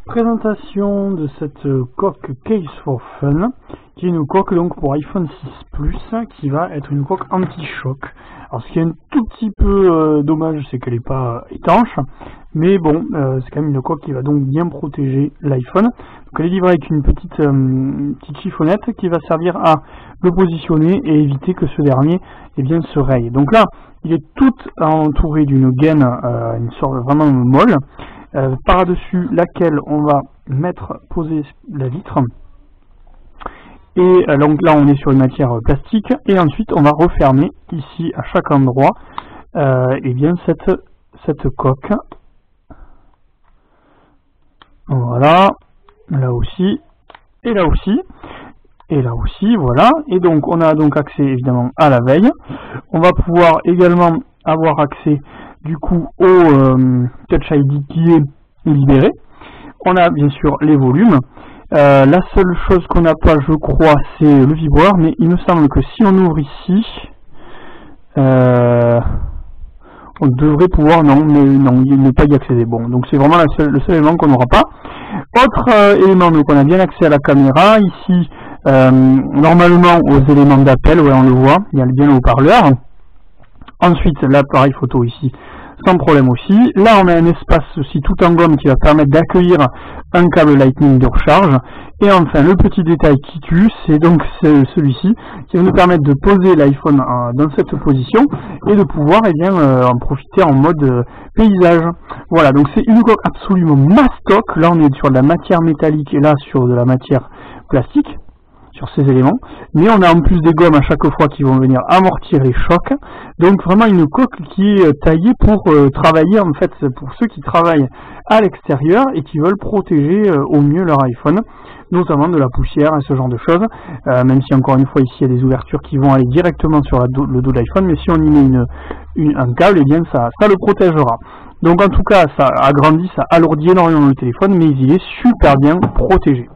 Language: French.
Présentation de cette coque Case for Fun, qui est une coque donc pour iPhone 6 Plus, qui va être une coque anti-choc. Alors ce qui est un tout petit peu dommage, c'est qu'elle n'est pas étanche, mais bon, c'est quand même une coque qui va donc bien protéger l'iPhone. Donc elle est livrée avec une petite chiffonnette qui va servir à le positionner et éviter que ce dernier se raye. Donc là, il est tout entouré d'une gaine, une sorte vraiment molle. Par-dessus laquelle on va poser la vitre, et donc là on est sur une matière plastique, et ensuite on va refermer ici à chaque endroit cette coque. Voilà, là aussi, et là aussi, et là aussi, voilà. Et donc on a donc accès évidemment à la veille. On va pouvoir également avoir accès du coup au Touch ID qui est libéré. On a bien sûr les volumes. La seule chose qu'on n'a pas, je crois, c'est le vibreur, mais il me semble que si on ouvre ici, on devrait pouvoir, non, mais non, il ne pas y accéder. Bon, donc c'est vraiment le seul élément qu'on n'aura pas. Autre élément, donc on a bien accès à la caméra. Ici, normalement aux éléments d'appel, ouais, on le voit, il y a bien le haut-parleur. Ensuite, l'appareil photo ici, sans problème aussi. Là, on a un espace aussi tout en gomme qui va permettre d'accueillir un câble Lightning de recharge. Et enfin, le petit détail qui tue, c'est donc celui-ci, qui va nous permettre de poser l'iPhone dans cette position et de pouvoir en profiter en mode paysage. Voilà, donc c'est une coque absolument mastoc. Là, on est sur de la matière métallique et là, sur de la matière plastique, sur ces éléments, mais on a en plus des gommes à chaque fois qui vont venir amortir les chocs. Donc vraiment une coque qui est taillée pour travailler, en fait, pour ceux qui travaillent à l'extérieur et qui veulent protéger au mieux leur iPhone, notamment de la poussière et ce genre de choses, même si encore une fois ici il y a des ouvertures qui vont aller directement sur le dos de l'iPhone, mais si on y met un câble, et bien ça le protégera. Donc en tout cas, ça agrandit, ça alourdit énormément le téléphone, mais il est super bien protégé.